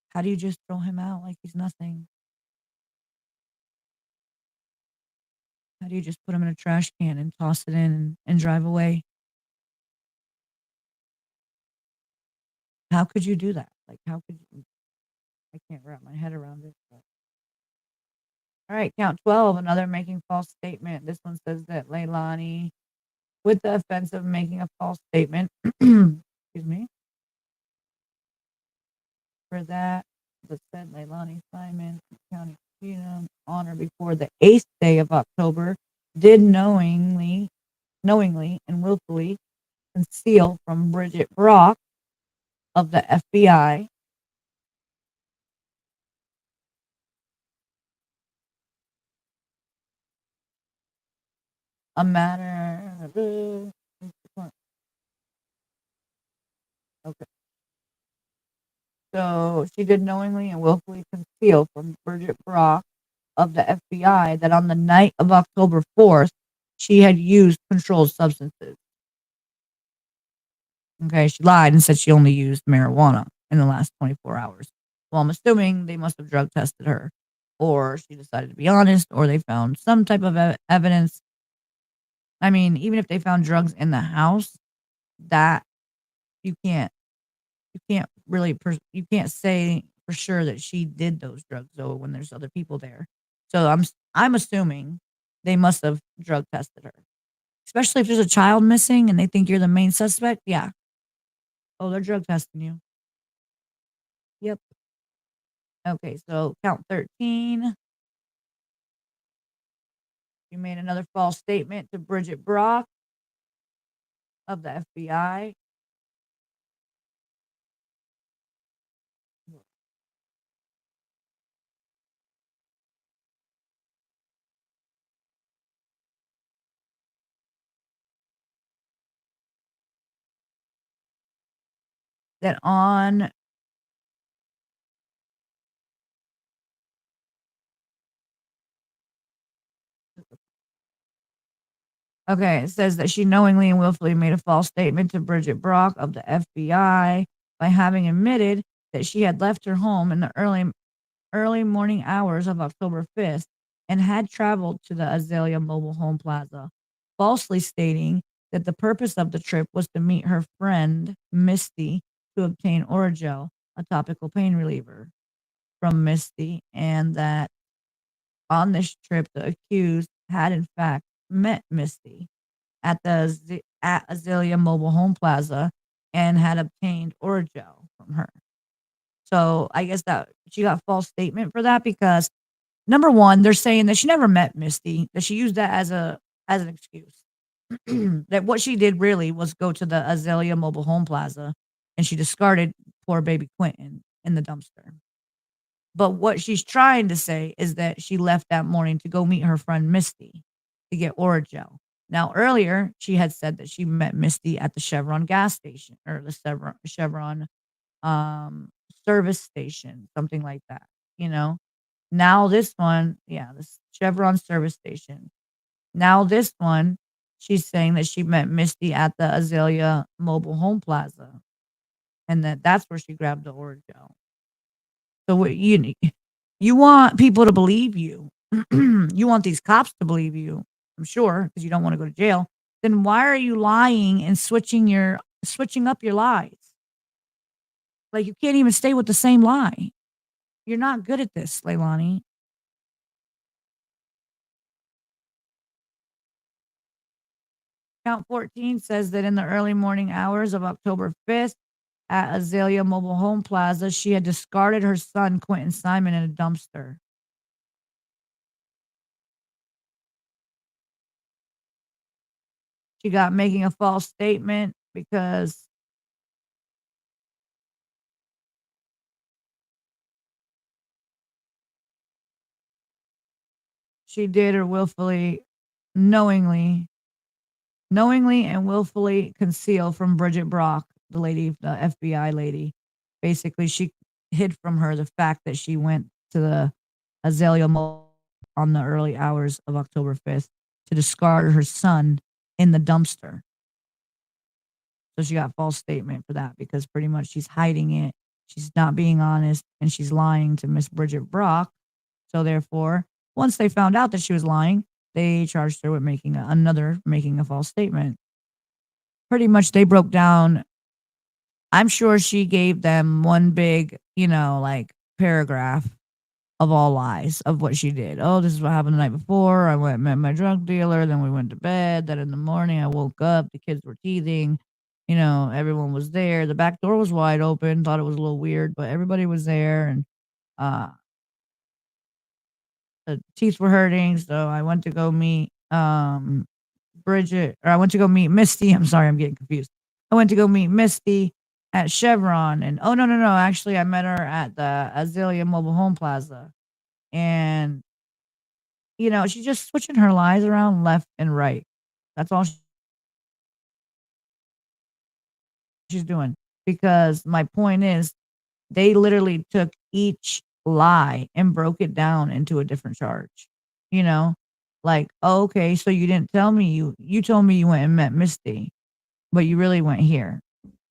S1: How do you just throw him out like he's nothing? How do you just put him in a trash can and toss it in and drive away? How could you do that? Like, how could you? I can't wrap my head around it. But. All right, count 12, another making false statement. This one says that Leilani, with the offense of making a false statement, excuse me, for that, the said Leilani Simon, County Cheatham, on or before the 8th day of October, did knowingly and willfully conceal from Bridget Brock of the FBI a matter. Okay. So she did knowingly and willfully conceal from Bridget Brock of the FBI that on the night of October 4th, she had used controlled substances. Okay, she lied and said she only used marijuana in the last 24 hours. Well, I'm assuming they must have drug tested her, or she decided to be honest, or they found some type of evidence. I mean, even if they found drugs in the house, that you can't really you can't say for sure that she did those drugs though when there's other people there. So I'm assuming they must have drug tested her, especially if there's a child missing and they think you're the main suspect. Yeah. Oh, they're drug testing you. Yep. Okay, so count 13. You made another false statement to Bridget Brock of the FBI that on okay, it says that she knowingly and willfully made a false statement to Bridget Brock of the FBI by having admitted that she had left her home in the early morning hours of October 5th and had traveled to the Azalea Mobile Home Plaza, falsely stating that the purpose of the trip was to meet her friend Misty to obtain Oragel, a topical pain reliever, from Misty, and that on this trip the accused had in fact met Misty at at Azalea Mobile Home Plaza and had obtained Oragel from her. So I guess that she got a false statement for that because number one, they're saying that she never met Misty, that she used that as an excuse. That what she did really was go to the Azalea Mobile Home Plaza and she discarded poor baby Quentin in the dumpster. But what she's trying to say is that she left that morning to go meet her friend Misty to get Oragel. Now, earlier, she had said that she met Misty at the Chevron gas station or the Chevron um, service station, something like that, you know? Now, this one, yeah, this Chevron service station. Now, this one, she's saying that she met Misty at the Azalea Mobile Home Plaza and that's where she grabbed the Oragel. So what you want people to believe you. You want these cops to believe you, I'm sure, because you don't want to go to jail. Then why are you lying and switching up your lies? Like you can't even stay with the same lie. You're not good at this, Leilani. Count 14 says that in the early morning hours of October 5th at Azalea Mobile Home Plaza, she had discarded her son, Quentin Simon, in a dumpster. She got making a false statement because she did or knowingly knowingly and willfully conceal from Bridget Brock, the FBI lady. Basically, she hid from her the fact that she went to the Azalea Mall on the early hours of October 5th to discard her son in the dumpster. So she got false statement for that because pretty much she's hiding it. She's not being honest and she's lying to Miss Bridget Brock. So therefore, once they found out that she was lying, they charged her with making a false statement. Pretty much they broke down. I'm sure she gave them one big, like paragraph of all lies of what she did. Oh, this is what happened the night before. I went and met my drug dealer. Then we went to bed. Then in the morning, I woke up. The kids were teething. Everyone was there. The back door was wide open. Thought it was a little weird, but everybody was there. And uh, the teeth were hurting. So I went to go meet I went to go meet Misty. I'm sorry, I'm getting confused. I went to go meet Misty at Chevron, and oh, no, no, no, actually, I met her at the Azalea Mobile Home Plaza, and she's just switching her lies around left and right. That's all she's doing. Because my point is, They literally took each lie and broke it down into a different charge. You know, like, "Oh, okay, so you didn't tell me you told me you went and met Misty, but you really went here."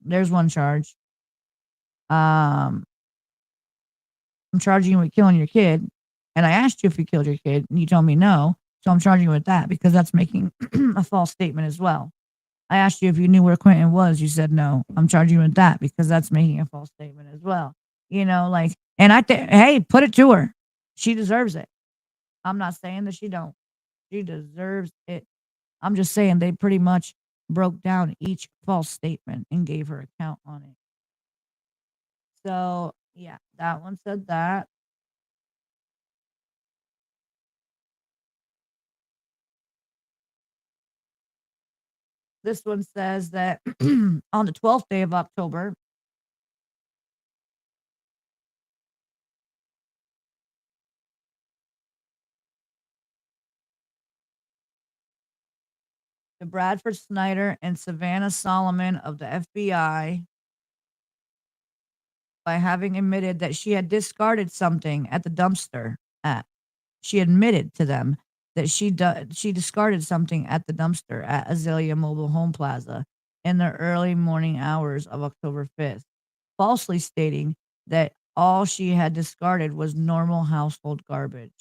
S1: There's one charge. Um, I'm charging you with killing your kid, and I asked you if you killed your kid, and you told me no, so I'm charging you with that because that's making a false statement as well. I asked you if you knew where Quentin was, you said no. I'm charging you with that because that's making a false statement as well. Like, and hey, put it to her. She deserves it. I'm not saying that she don't. She deserves it. I'm just saying they pretty much broke down each false statement and gave her a count on it. So, yeah, that one said that. This one says that on the 12th day of October, the Bradford Snyder and Savannah Solomon of the FBI, by having admitted that she had discarded something at the dumpster at she admitted to them that she discarded something at the dumpster at Azalea Mobile Home Plaza in the early morning hours of October 5th, falsely stating that all she had discarded was normal household garbage.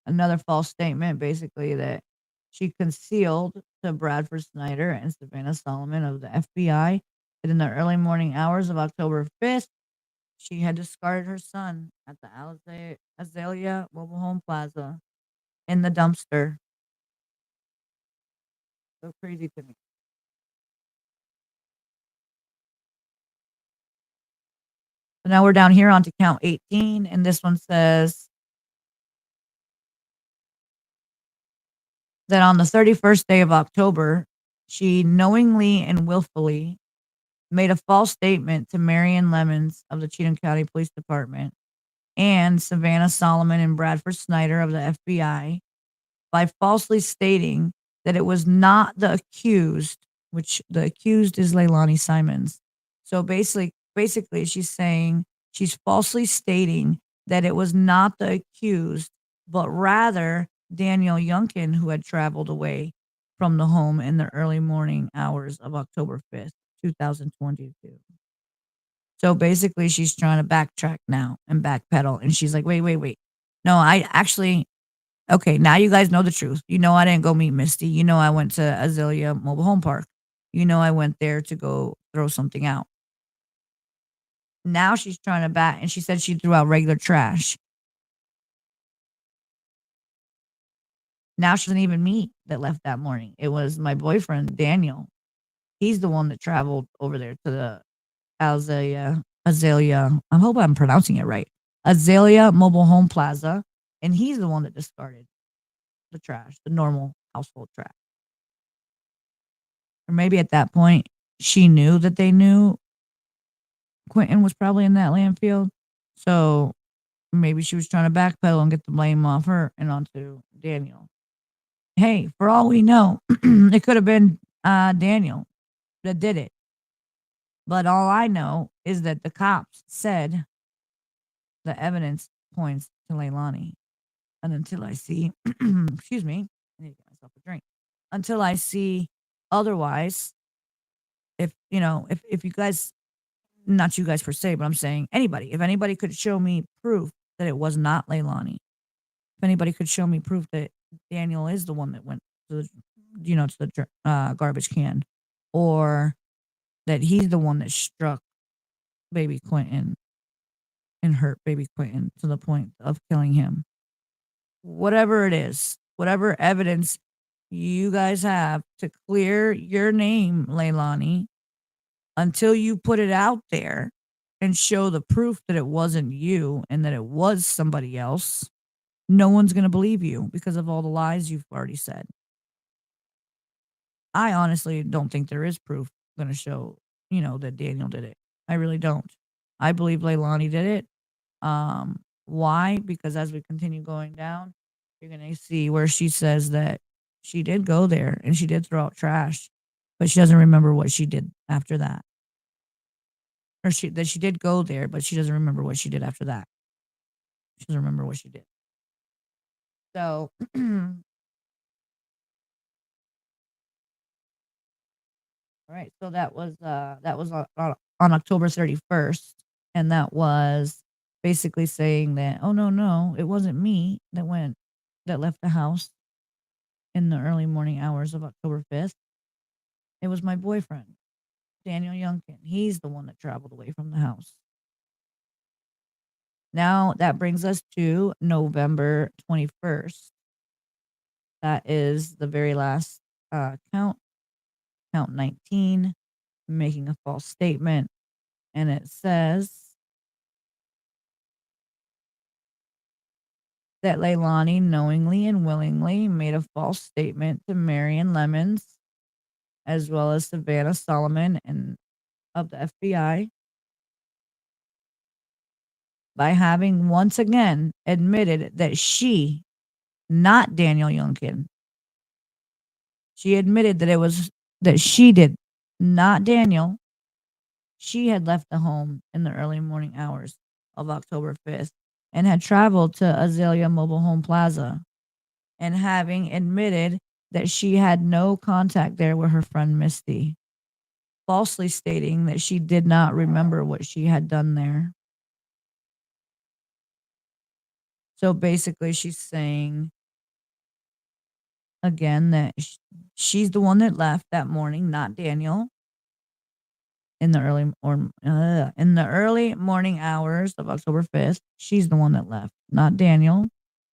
S1: Another false statement, basically, that she concealed to Bradford Snyder and Savannah Solomon of the FBI that in the early morning hours of October 5th, she had discarded her son at the Azalea Mobile Home Plaza in the dumpster. So crazy to me. So now we're down here on to count 18, and this one says that on the 31st day of October, she knowingly and willfully made a false statement to Marion Lemons of the Cheatham County Police Department and Savannah Solomon and Bradford Snyder of the FBI by falsely stating that it was not the accused, which the accused is Leilani Simons. So basically she's saying she's falsely stating that it was not the accused, but rather Daniel Youngkin who had traveled away from the home in the early morning hours of October 5th, 2022. So basically she's trying to backtrack now and backpedal and she's like, wait. No, I actually okay, now you guys know the truth. I didn't go meet Misty. I went to Azalea Mobile Home Park. I went there to go throw something out. Now she's trying to back, and she said she threw out regular trash. Now she doesn't even me that left that morning. It was my boyfriend, Daniel. He's the one that traveled over there to the Azalea. I hope I'm pronouncing it right. Azalea Mobile Home Plaza. And he's the one that discarded the trash, the normal household trash. Or maybe at that point, she knew that they knew Quentin was probably in that landfill. So maybe she was trying to backpedal and get the blame off her and onto Daniel. Hey, for all we know, it could have been Daniel that did it. But all I know is that the cops said the evidence points to Leilani. And until I see, excuse me, I need to get myself a drink. Until I see otherwise, if you guys, not you guys per se, but I'm saying anybody, if anybody could show me proof that it was not Leilani, if anybody could show me proof that Daniel is the one that went to the garbage can, or that he's the one that struck baby Quentin and hurt baby Quentin to the point of killing him. Whatever it is, whatever evidence you guys have to clear your name, Leilani, until you put it out there and show the proof that it wasn't you and that it was somebody else, no one's going to believe you because of all the lies you've already said. I honestly don't think there is proof going to show, that Daniel did it. I really don't. I believe Leilani did it. Why? Because as we continue going down, you're gonna see where she says that she did go there and she did throw out trash, but she doesn't remember what she did after that. Or she did go there, but she doesn't remember what she did after that. She doesn't remember what she did. So all right, so that was on October 31st, and that was basically saying that, "Oh, no, no, it wasn't me that left the house in the early morning hours of October 5th. It was my boyfriend, Daniel Youngkin. He's the one that traveled away from the house." Now that brings us to November 21st. That is the very last count 19, making a false statement, and it says that Leilani knowingly and willingly made a false statement to Marion Lemons, as well as Savannah Solomon and of the FBI, by having once again admitted that she, not Daniel Youngkin, she admitted that it was that she did, not Daniel. She had left the home in the early morning hours of October 5th and had traveled to Azalea Mobile Home Plaza, and having admitted that she had no contact there with her friend Misty, falsely stating that she did not remember what she had done there. So basically, she's saying again that she's the one that left that morning, not Daniel, in the early morning hours of October 5th. She's the one that left, not Daniel.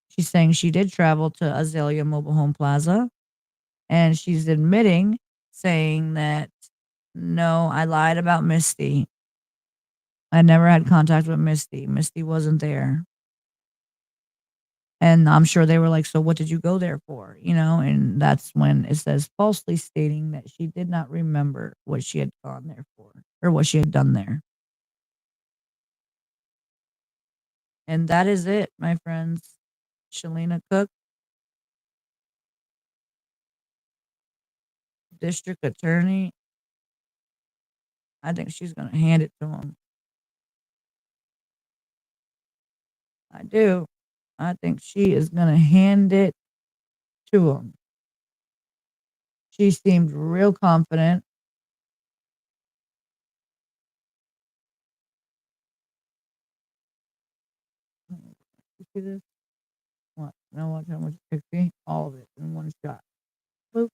S1: She's saying she did travel to Azalea Mobile Home Plaza, and she's admitting, saying that, "No, I lied about Misty. I never had contact with Misty. Misty wasn't there." And I'm sure they were like, "So what did you go there for?" And that's when it says falsely stating that she did not remember what she had gone there for or what she had done there. And that is it, my friends. Shalina Cook, district attorney. I think she's going to hand it to him. I do. I think she is going to hand it to him. She seemed real confident. You see this? What? Now watch how much pixie? All of it in one shot. Boop.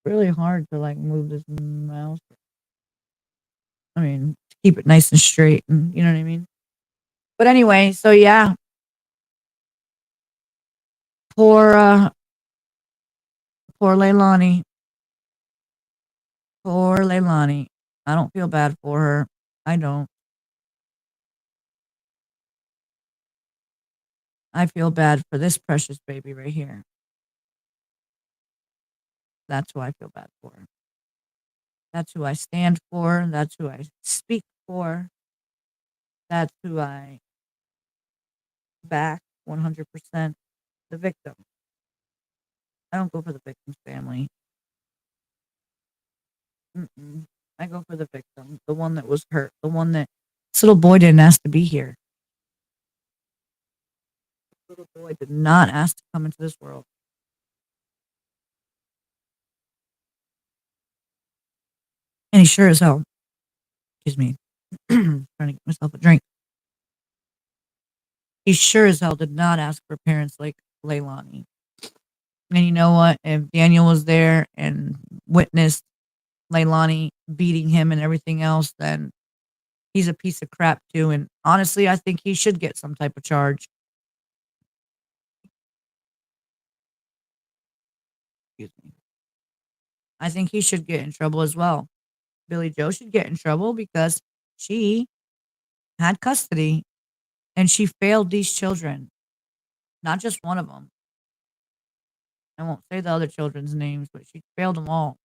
S1: Really hard to like move this mouse. I mean, to keep it nice and straight, and you know what I mean. But anyway, so yeah, poor, poor Leilani, poor Leilani. I don't feel bad for her. I don't. I feel bad for this precious baby right here. That's who I feel bad for. That's who I stand for. That's who I speak for. That's who I back 100%. The victim. I don't go for the victim's family. Mm-mm. I go for the victim, the one that was hurt, the one that this little boy didn't ask to be here. This little boy did not ask to come into this world. And he sure as hell, excuse me, trying to get myself a drink. He sure as hell did not ask for parents like Leilani. And you know what? If Daniel was there and witnessed Leilani beating him and everything else, then he's a piece of crap too. And honestly, I think he should get some type of charge. Excuse me. I think he should get in trouble as well. Billy Joe should get in trouble because she had custody and she failed these children, not just one of them. I won't say the other children's names, but she failed them all.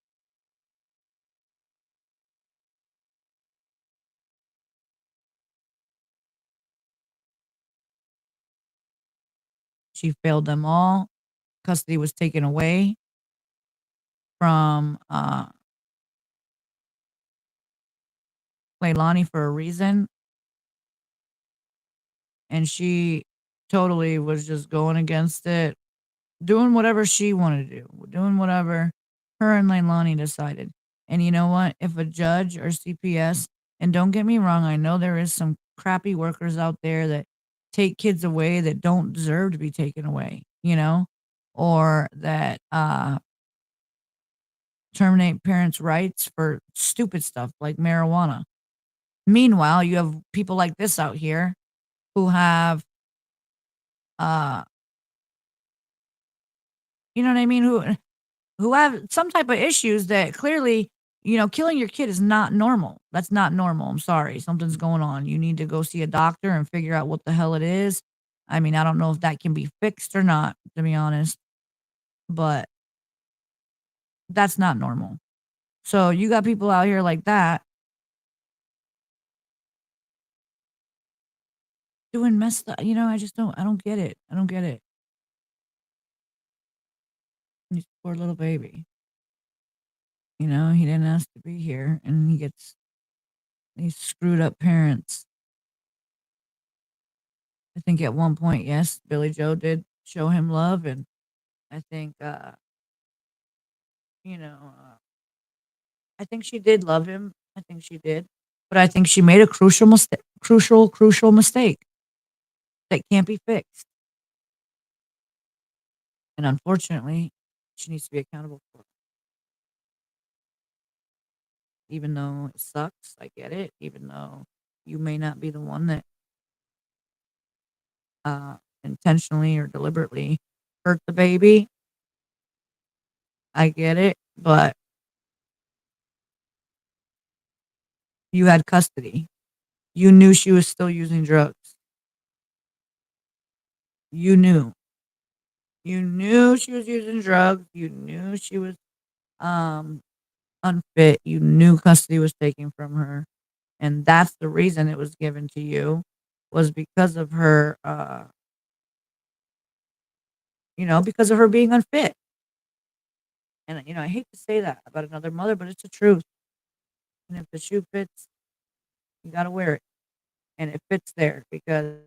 S1: She failed them all. Custody was taken away from, Leilani for a reason, and she totally was just going against it, doing whatever she wanted to do, doing whatever her and Leilani decided. And you know what? If a judge or CPS, and don't get me wrong, I know there is some crappy workers out there that take kids away that don't deserve to be taken away, or that terminate parents' rights for stupid stuff like marijuana. Meanwhile, you have people like this out here who have, uh, you know what I mean? Who have some type of issues that clearly, killing your kid is not normal. That's not normal. I'm sorry. Something's going on. You need to go see a doctor and figure out what the hell it is. I mean, I don't know if that can be fixed or not, to be honest, but that's not normal. So you got people out here like that doing messed up. I don't get it. I don't get it. He's a poor little baby. He didn't ask to be here and he gets these screwed up parents. I think at one point, yes, Billy Joe did show him love, and I think, you know, I think she did love him. I think she did, but I think she made a crucial mistake that can't be fixed, and unfortunately, she needs to be accountable for it. Even though it sucks, I get it. Even though you may not be the one that intentionally or deliberately hurt the baby, I get it, but you had custody. You knew she was still using drugs. You knew. You knew she was using drugs. You knew she was um unfit. You knew custody was taken from her. And that's the reason it was given to you was because of her being unfit. And I hate to say that about another mother, but it's the truth. And if the shoe fits, you gotta wear it. And it fits there because